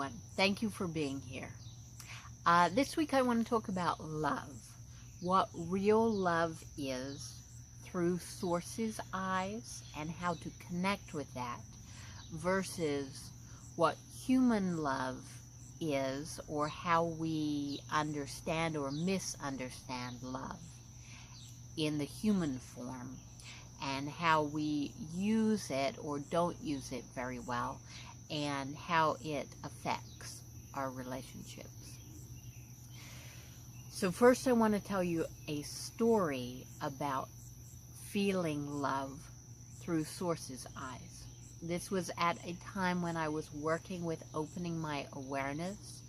everyone. Thank you for being here. This week I want to talk about love. What real love is through Source's eyes and how to connect with that versus what human love is, or how we understand or misunderstand love in the human form, and how we use it or don't use it very well, and how it affects our relationships. So first I want to tell you a story about feeling love through Source's eyes. This was at a time when I was working with opening my awareness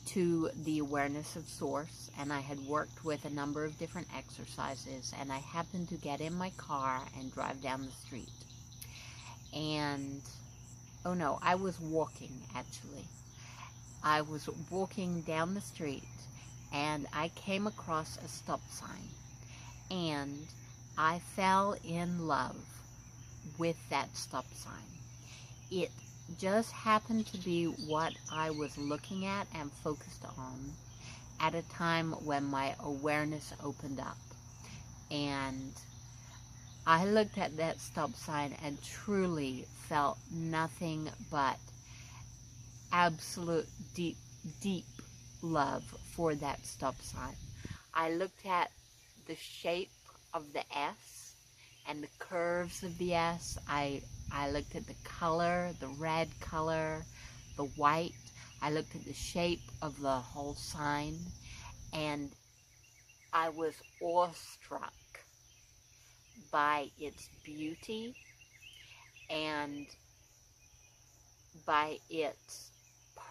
to the awareness of Source, and I had worked with a number of different exercises, and I happened to get in my car and drive down the street. And, oh no, I was walking actually. I was walking down the street and I came across a stop sign, and I fell in love with that stop sign. It just happened to be what I was looking at and focused on at a time when my awareness opened up. And I looked at that stop sign and truly felt nothing but absolute deep love for that stop sign. I looked at the shape of the S and the curves of the S. I looked at the color, the red color, the white. I looked at the shape of the whole sign, and I was awestruck by its beauty and by its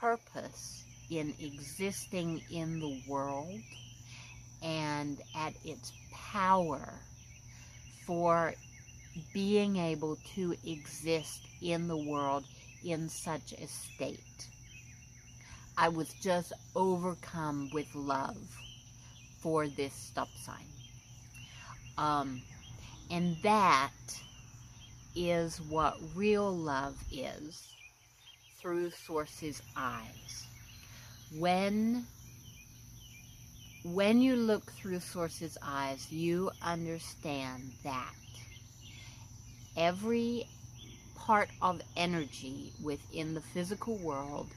purpose in existing in the world, and at its power for being able to exist in the world in such a state. I was just overcome with love for this stop sign. And that is what real love is through Source's eyes. When you look through Source's eyes, you understand that every part of energy within the physical world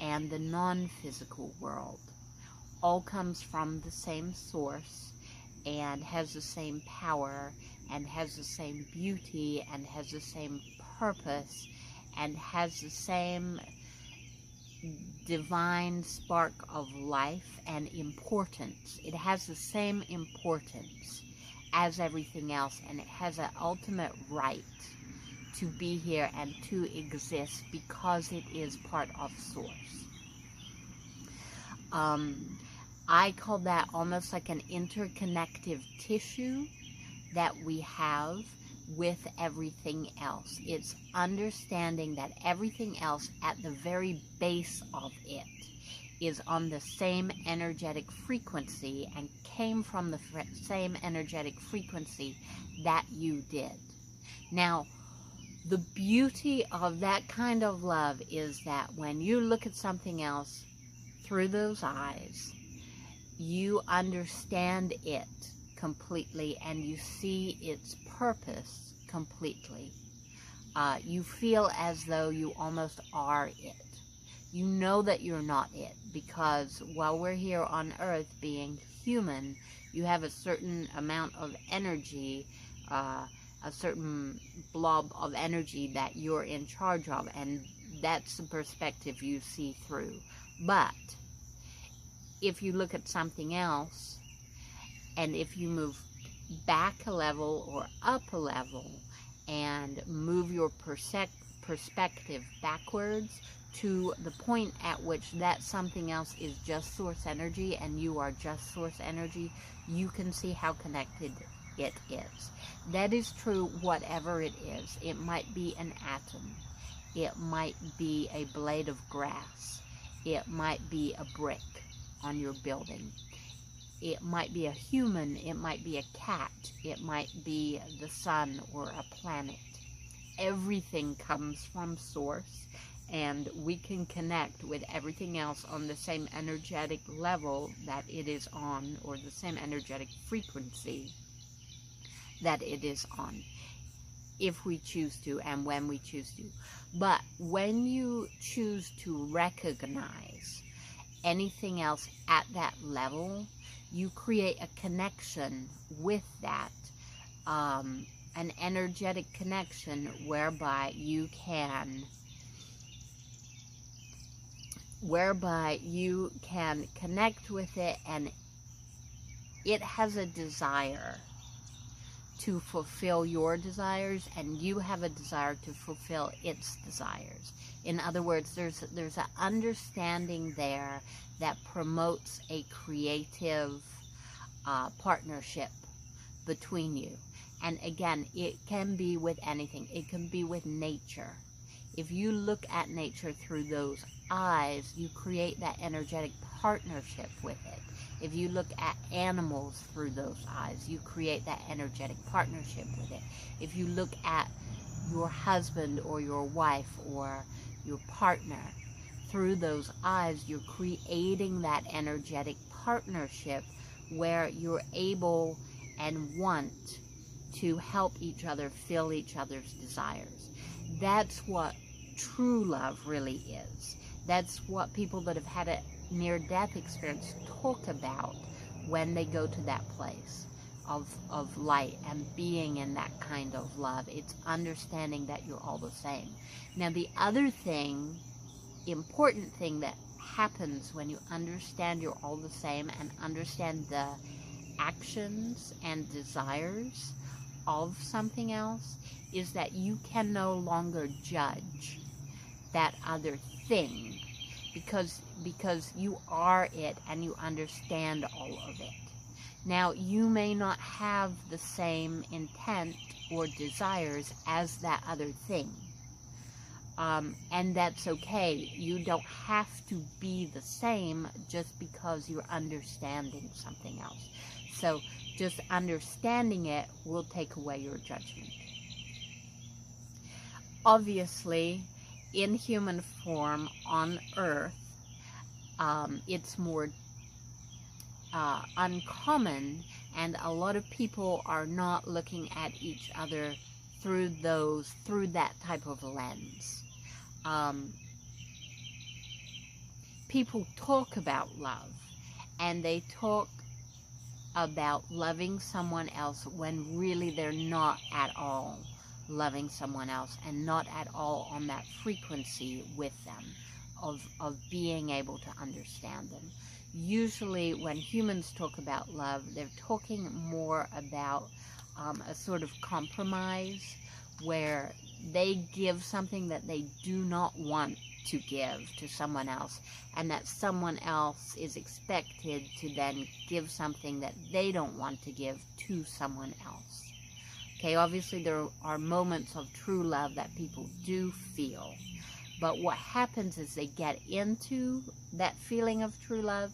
and the non-physical world all comes from the same source and has the same power and has the same beauty and has the same purpose and has the same divine spark of life and importance. It has the same importance as everything else, and it has an ultimate right to be here and to exist because it is part of Source. I call that almost like an interconnective tissue that we have with everything else. It's understanding that everything else at the very base of it is on the same energetic frequency and came from the same energetic frequency that you did. Now, the beauty of that kind of love is that when you look at something else through those eyes, you understand it completely and you see its purpose completely. You feel as though you almost are it. You know that you're not it, because while we're here on earth being human, you have a certain amount of energy, a certain blob of energy that you're in charge of, and that's the perspective you see through. But if you look at something else, and if you move back a level or up a level and move your perspective backwards to the point at which that something else is just Source energy and you are just Source energy, you can see how connected it is. That is true whatever it is. It might be an atom. It might be a blade of grass. It might be a brick on your building. It might be a human. It might be a cat. It might be the sun or a planet. Everything comes from Source, and we can connect with everything else on the same energetic level that it is on, or the same energetic frequency that it is on, if we choose to and when we choose to. But when you choose to recognize anything else at that level, you create a connection with that, an energetic connection whereby you can connect with it, and it has a desire to fulfill your desires, and you have a desire to fulfill its desires. In other words, there's an understanding there that promotes a creative partnership between you. And again, it can be with anything. It can be with nature. If you look at nature through those eyes, you create that energetic partnership with it. If you look at animals through those eyes, you create that energetic partnership with it. If you look at your husband or your wife or your partner through those eyes, you're creating that energetic partnership where you're able and want to help each other fill each other's desires. That's what true love really is. That's what people that have had a near-death experience talk about when they go to that place of light and being in that kind of love. It's understanding that you're all the same. Now, the other thing, important thing that happens when you understand you're all the same and understand the actions and desires of something else, is that you can no longer judge that other thing, because you are it and you understand all of it. Now, you may not have the same intent or desires as that other thing, and that's okay. You don't have to be the same just because you're understanding something else. So just understanding it will take away your judgment. Obviously, in human form on Earth, it's more uncommon, and a lot of people are not looking at each other through that type of lens. People talk about love, and they talk about loving someone else when really they're not at all loving someone else, and not at all on that frequency with them of being able to understand them. Usually when humans talk about love, they're talking more about a sort of compromise where they give something that they do not want to give to someone else, and that someone else is expected to then give something that they don't want to give to someone else. Okay, obviously there are moments of true love that people do feel, but what happens is they get into that feeling of true love,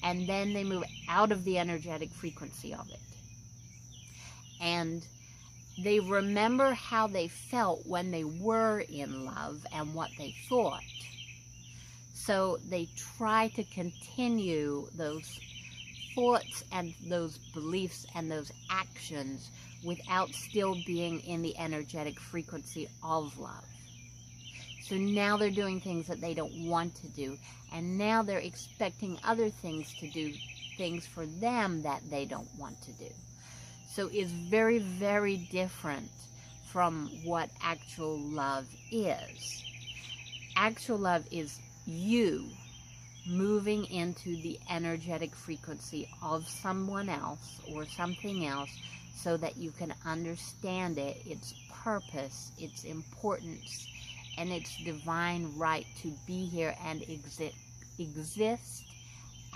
and then they move out of the energetic frequency of it. And they remember how they felt when they were in love and what they thought. So they try to continue those thoughts and those beliefs and those actions without still being in the energetic frequency of love. So now they're doing things that they don't want to do, and now they're expecting other things to do things for them that they don't want to do. So it's very, very different from what actual love is. Actual love is you moving into the energetic frequency of someone else or something else so that you can understand it, its purpose, its importance, and its divine right to be here and exist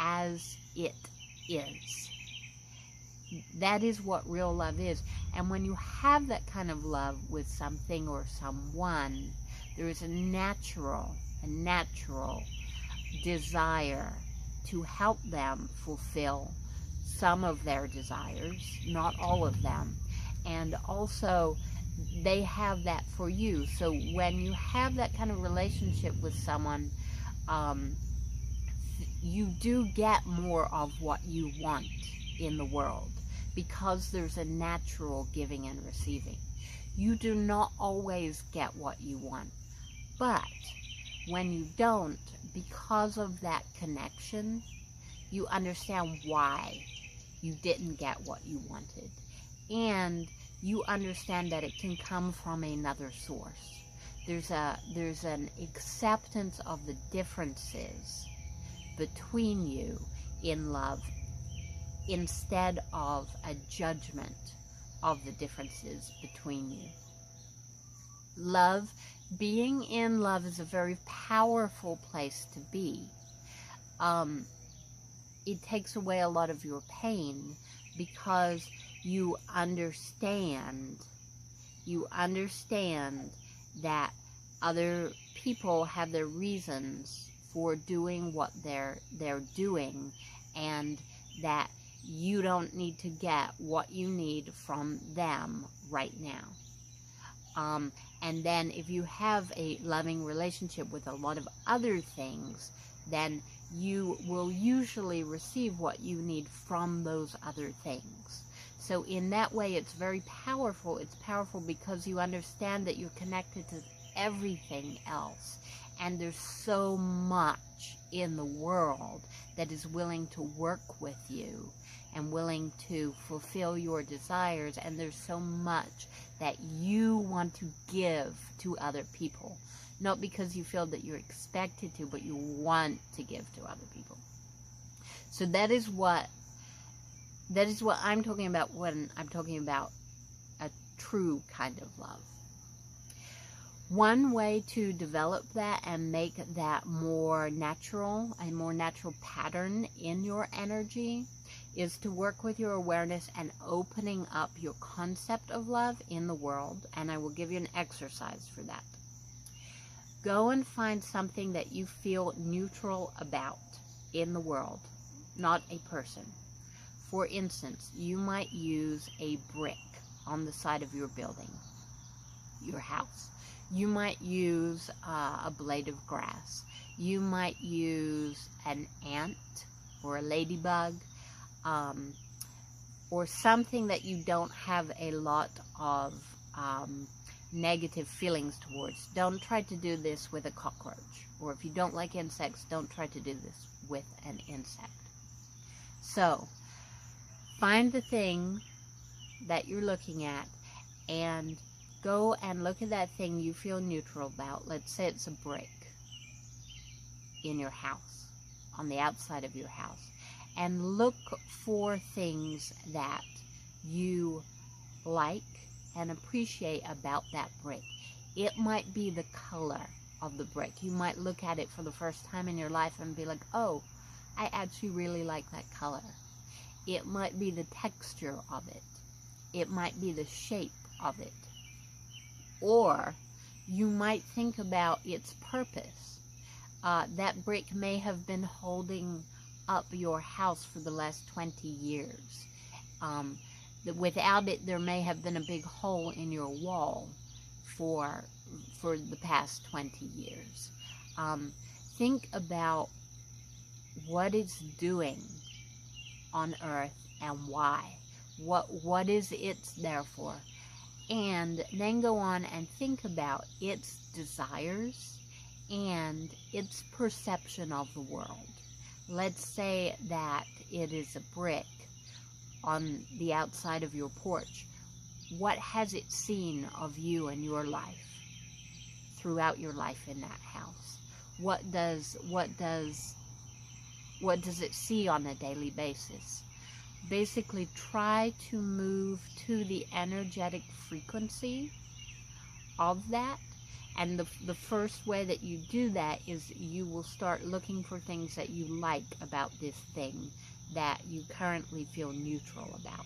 as it is. That is what real love is. And when you have that kind of love with something or someone, there is a natural desire to help them fulfill some of their desires, not all of them. And also they have that for you. So when you have that kind of relationship with someone, you do get more of what you want in the world, because there's a natural giving and receiving. You do not always get what you want, but when you don't, because of that connection, you understand why you didn't get what you wanted, and you understand that it can come from another source. There's an acceptance of the differences between you in love, instead of a judgment of the differences between you. Love, being in love, is a very powerful place to be. It takes away a lot of your pain, because you understand that other people have their reasons for doing what they're doing, and that you don't need to get what you need from them right now. And then if you have a loving relationship with a lot of other things, then you will usually receive what you need from those other things. So in that way, it's very powerful. It's powerful because you understand that you're connected to everything else. And there's so much in the world that is willing to work with you and willing to fulfill your desires. And there's so much that you want to give to other people. Not because you feel that you're expected to, but you want to give to other people. So that is what I'm talking about when I'm talking about a true kind of love. One way to develop that and make that more natural, a more natural pattern in your energy, is to work with your awareness and opening up your concept of love in the world. And I will give you an exercise for that. Go and find something that you feel neutral about in the world, not a person. For instance, you might use a brick on the side of your building, your house. You might use a blade of grass. You might use an ant or a ladybug, or something that you don't have a lot of negative feelings towards. Don't try to do this with a cockroach. Or if you don't like insects, don't try to do this with an insect. So, find the thing that you're looking at and go and look at that thing you feel neutral about. Let's say it's a brick in your house, on the outside of your house. And look for things that you like and appreciate about that brick. It might be the color of the brick. You might look at it for the first time in your life and be like, oh, I actually really like that color. It might be the texture of it. It might be the shape of it. Or you might think about its purpose. That brick may have been holding up your house for the last 20 years. Without it, there may have been a big hole in your wall for the past 20 years. Think about what it's doing on earth and why. What is it there for? And then go on and think about its desires and its perception of the world. Let's say that it is a brick on the outside of your porch. What has it seen of you and your life throughout your life in that house? What does it see on a daily basis? Basically, try to move to the energetic frequency of that. And the first way that you do that is you will start looking for things that you like about this thing that you currently feel neutral about.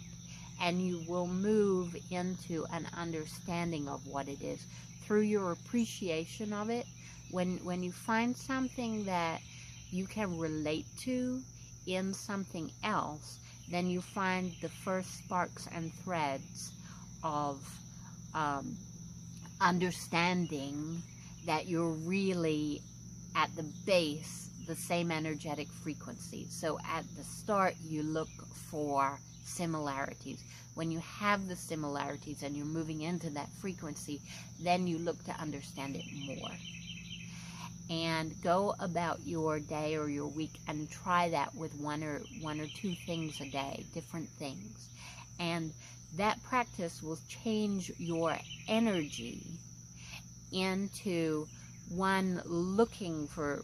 And you will move into an understanding of what it is through your appreciation of it. When you find something that you can relate to in something else, then you find the first sparks and threads of understanding that you're really at the base the same energetic frequency. So at the start you look for similarities. When you have the similarities and you're moving into that frequency, then you look to understand it more. And go about your day or your week and try that with one or two things a day, different things. And that practice will change your energy into one, looking for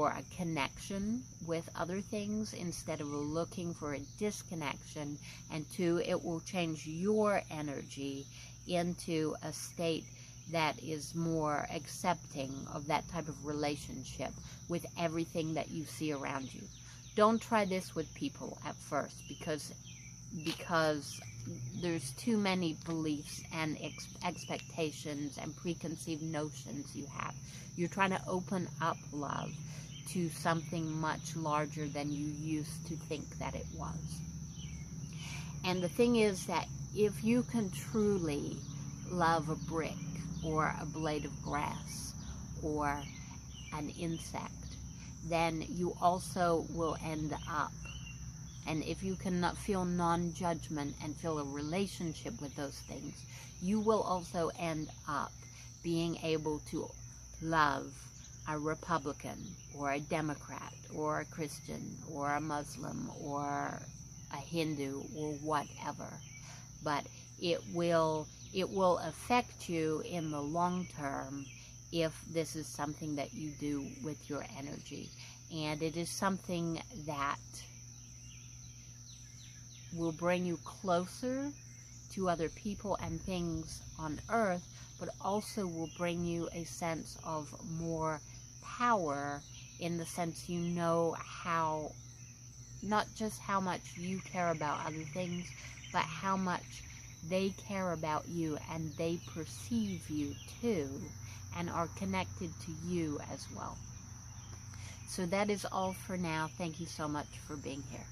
a connection with other things instead of looking for a disconnection, and two, it will change your energy into a state that is more accepting of that type of relationship with everything that you see around you. Don't try this with people at first, because there's too many beliefs and expectations and preconceived notions you have. You're trying to open up love to something much larger than you used to think that it was. And the thing is that if you can truly love a brick or a blade of grass or an insect, then you also will end up, and if you cannot feel non-judgment and feel a relationship with those things, you will also end up being able to love a Republican or a Democrat or a Christian or a Muslim or a Hindu or whatever. But it will affect you in the long term if this is something that you do with your energy. And it is something that will bring you closer to other people and things on earth, but also will bring you a sense of more power, in the sense you know how, not just how much you care about other things, but how much they care about you and they perceive you too and are connected to you as well. So that is all for now. Thank you so much for being here.